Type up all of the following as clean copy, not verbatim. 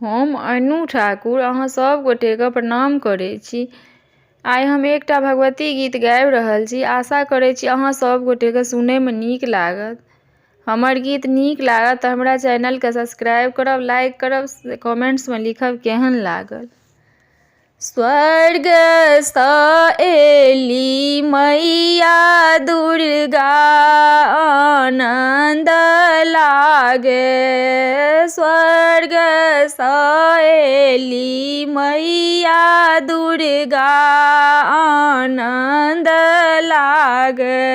हम अनु ठाकुर अहाँ सब गोटेके प्रणाम करै छी। आइ हम एकटा भगवती गीत गाबि रहल छी। आशा करै छी अहाँ सब गोटेके सुनैमे नीक लागत। हमर गीत नीक लागत तऽ हमरा चैनलके सब्सक्राइब करब, लाइक करब, कमेंट्समे लिखब केहन लागल। स्वर्गसँ एली मैया दुर्गा आनन्द लागे। स्वर्गसँ एली मैया दुर्गा आनन्द लागे।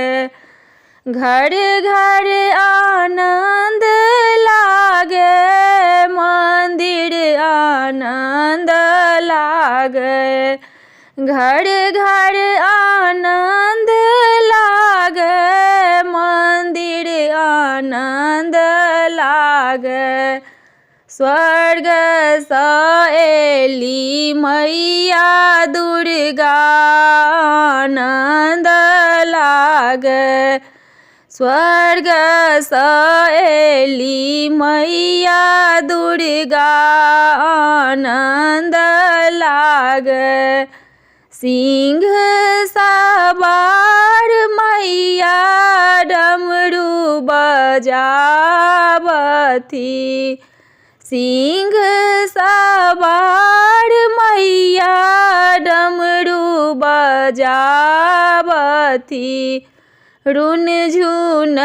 घर घर आनन्द लागे, मंदिर आनन्द लागे। घर घर आनन्द लागे, मंदिर आनन्द लागे। स्वर्गसँ एली मैया दुर्गा आनन्द लागे। स्वर्गसँ एली मैया दुर्गा आनन्द लागे। सिंह सवार मैया डमरू बजावथी। सिंह सवार मैया डमरू बजावथी। रुन झुन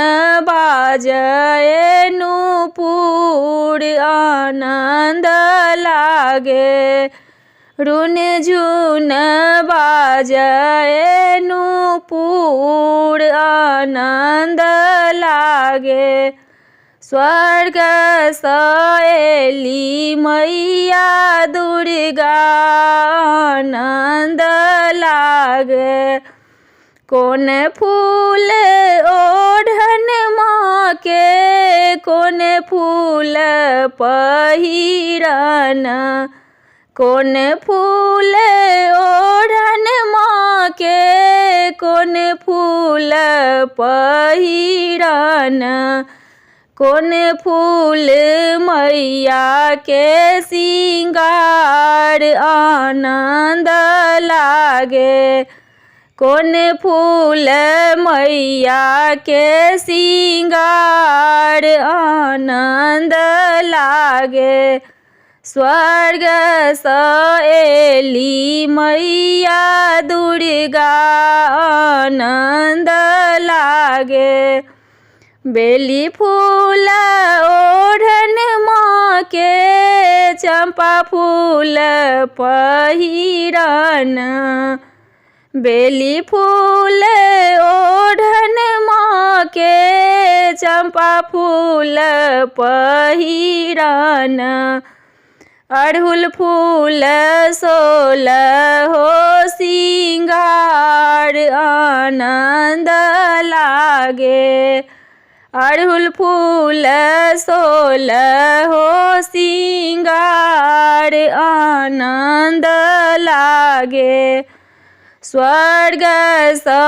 बाजय नूपुर आनन्द लागे। रुन झुन बाजय नूपुर आनन्द लागे। स्वर्गसँ एली मैया दुर्गा आनन्द लागे। कोन फूल ओढ़न माँ के, कोन फूल पहिरन। कोन फूल ओढ़न माँ के, कोन फूल पहिरन। कोन फूल मैया के सिंगार आनन्द लागे। कोन फूल मैया के सिंगार आनन्द लागे। स्वर्गसँ एली मैया दुर्गा आनन्द लागे। बेली फूल ओढ़न माँ के, चंपा फूल पहिरन। बेली फूल ओढ़न माँ के, चंपा फूल पहिरन। अड़हुल फूल सोलहो सिंगार आनन्द लागे। अड़हुल फूल सोलहो सिंगार आनन्द लागे। स्वर्गसँ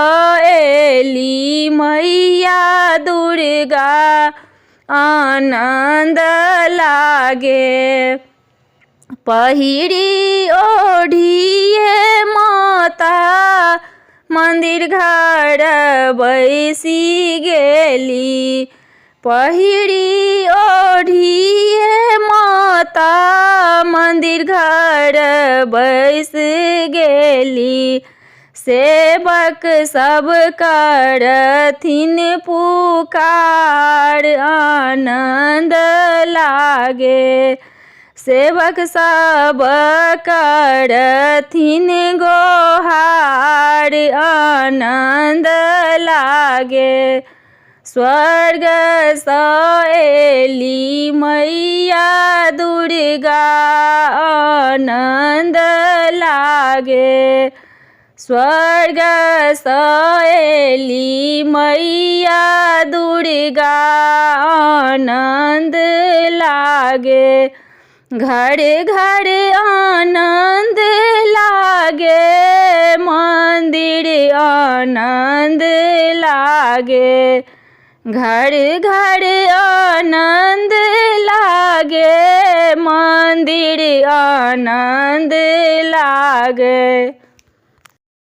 एली मैया दुर्गा आनन्द लागे। पहिरी ओढ़िए माता मंदिर घर बैसी गेली। पहिरी ओढ़िए माता मंदिर घर बैस गेली। सेवक सब करथिन पुकार आनन्द लागे। सेवक सब करथिन गोहार आनन्द लागे। स्वर्गसँ एली मैया दुर्गा आनन्द लागे। स्वर्गसँ एली मैया दुर्गा आनन्द लागे। घर घर आनन्द लागे, मंदिर आनन्द लागे। घर घर आनंद लागे, मंदिर आनंद लागे।